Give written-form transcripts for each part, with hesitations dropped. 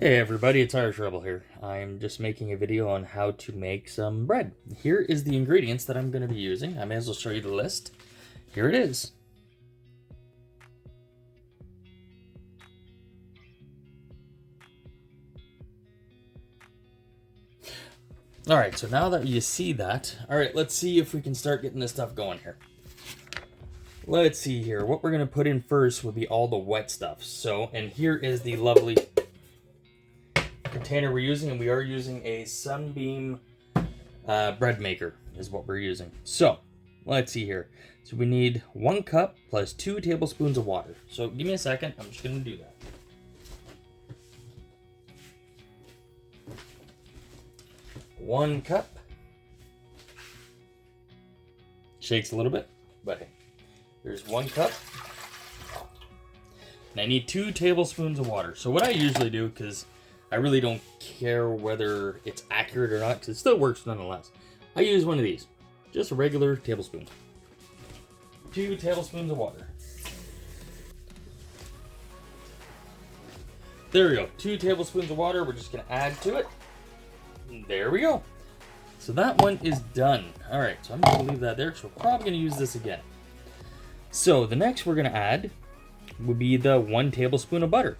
Hey everybody, it's Irish Rebel here. I'm just making a video on how to make some bread. Here is the ingredients that I'm going to be using. I may as well show you the list. Here it is. Alright, so now that you see that, alright, let's see if we can start getting this stuff going here. Let's see here. What we're going to put in first would be all the wet stuff. So, and here is the lovely container we're using, and we are using a Sunbeam Breadmaker is what we're using. So let's see here. So we need 1 cup plus 2 tablespoons of water. So give me a second. I'm just going to do that. One cup. Shakes a little bit, but hey, there's 1 cup. And I need 2 tablespoons of water. So what I usually do, because I really don't care whether it's accurate or not, because it still works nonetheless, I use one of these. Just a regular tablespoon. 2 tablespoons of water. There we go. 2 tablespoons of water. We're just going to add to it. And there we go. So that one is done. All right, so I'm going to leave that there, because we're probably going to use this again. So the next we're going to add would be the 1 tablespoon of butter.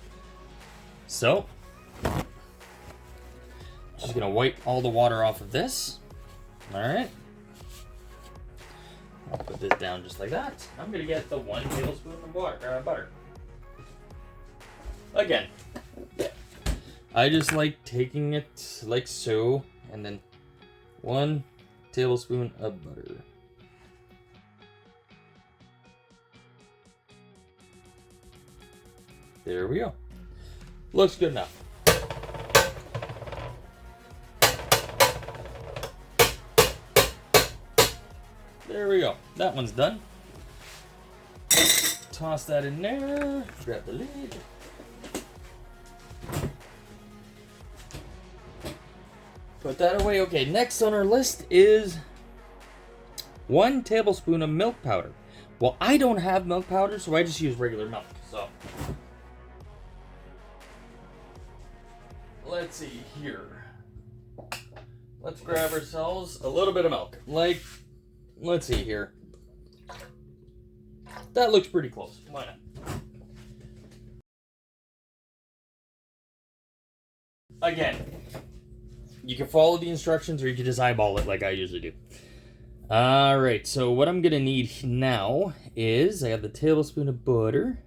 So just gonna wipe all the water off of this. All right. I'll put this down just like that. I'm gonna get the 1 tablespoon of butter. Again, I just like taking it like so, and then 1 tablespoon of butter. There we go. Looks good enough. There we go. That one's done. Toss that in there. Grab the lid. Put that away. Okay, next on our list is 1 tablespoon of milk powder. Well, I don't have milk powder, so I just use regular milk. So let's see here. Let's grab ourselves a little bit of milk. Let's see here. That looks pretty close. Why not? Again, you can follow the instructions or you can just eyeball it like I usually do. Alright, so what I'm going to need now is I have the tablespoon of butter,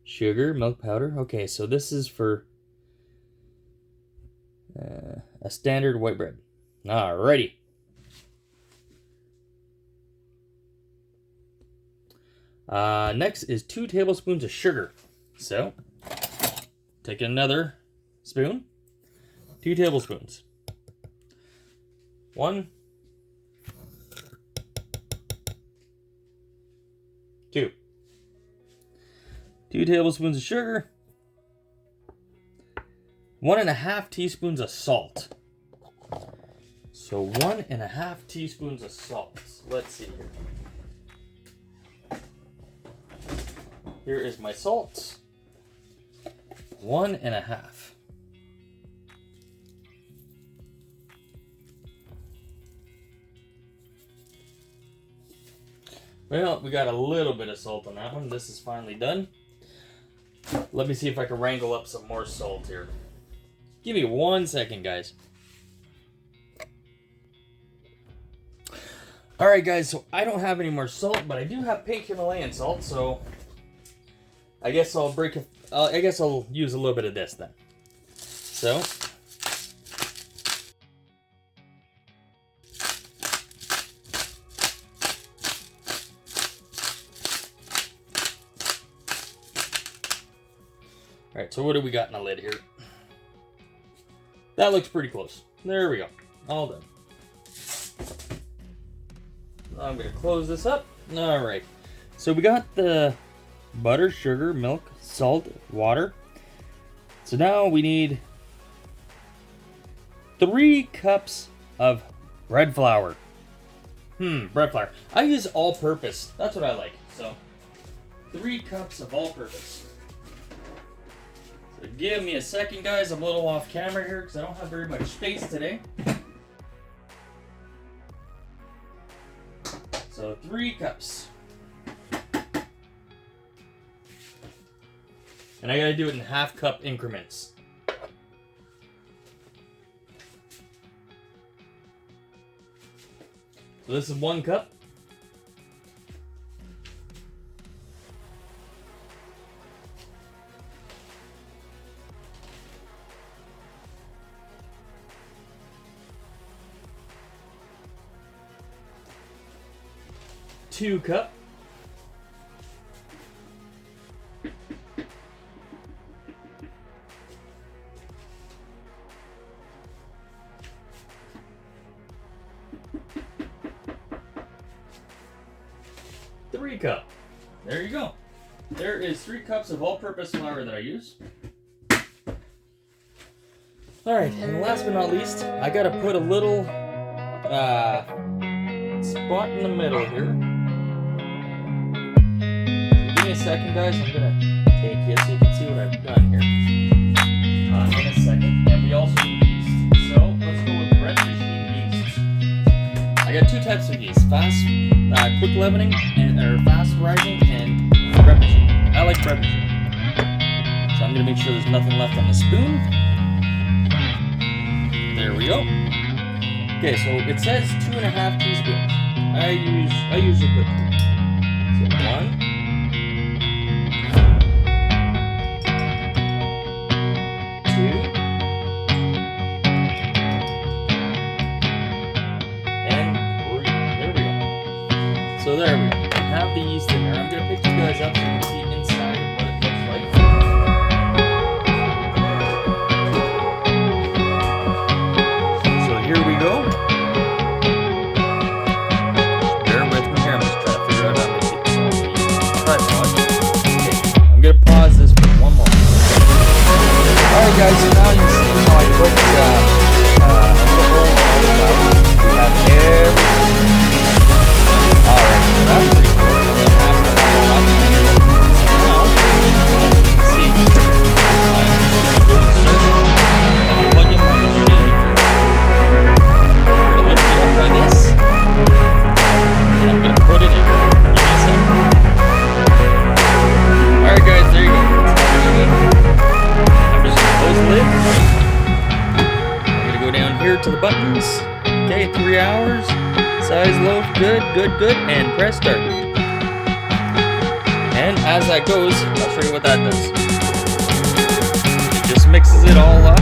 sugar, milk powder. Okay, so this is for a standard white bread. Alrighty. Next is 2 tablespoons of sugar. So, take another spoon, 2 tablespoons. 1, 2. 2 tablespoons of sugar. 1.5 teaspoons of salt. So 1.5 teaspoons of salt. Let's see here. Here is my salt. 1.5. Well, we got a little bit of salt on that one. This is finally done. Let me see if I can wrangle up some more salt here. Give me 1 second, guys. Alright, guys, so I don't have any more salt, but I do have pink Himalayan salt, so I guess I'll use a little bit of this then. So, alright, so what do we got in the lid here? That looks pretty close. There we go. All done. I'm going to close this up. Alright, so we got the butter, sugar, milk, salt, water. So now we need 3 cups of bread flour. Bread flour. I use all-purpose. That's what I like. So 3 cups of all-purpose. Give me a second, guys. I'm a little off camera here because I don't have very much space today. So 3 cups. And I gotta do it in half-cup increments. So this is 1 cup. Two cup. Three cup. There you go. There is 3 cups of all-purpose flour that I use. Alright, and last but not least, I gotta put a little spot in the middle here. So give me a second, guys. I'm gonna take you so you can see what I've done here. In a second. And we also need yeast. So let's go with bread machine yeast. I got 2 types of yeast: fast, quick leavening, or fast rising, and bread machine. I like bread machine. So I'm gonna make sure there's nothing left on the spoon. There we go. Okay, so it says 2.5 teaspoons. I usually put 2. So 1, 2, and 3. There we go. So there we go. I have the yeast in there. I'm gonna pick you guys up so you can see inside what it looks like. So here we go. Bear with me here. I'm just trying to figure out how to get this on the tripod. Okay, I'm gonna pause this for 1 moment. Alright guys, so now you see how I put the roll we have everything. Alright, so that's pretty cool. I'm gonna pass that all up. So now, see, I'm just gonna go to circle and plug in my machine. I'm gonna lift it up like this, and I'm gonna put it in. Give me a second. Alright guys, there you go. That's the machine. I'm just gonna close the lid. I'm gonna go down here to the buttons. Okay, 3 hours. Size loaf, good, and press start. And as that goes, I'll show you what that does. It just mixes it all up.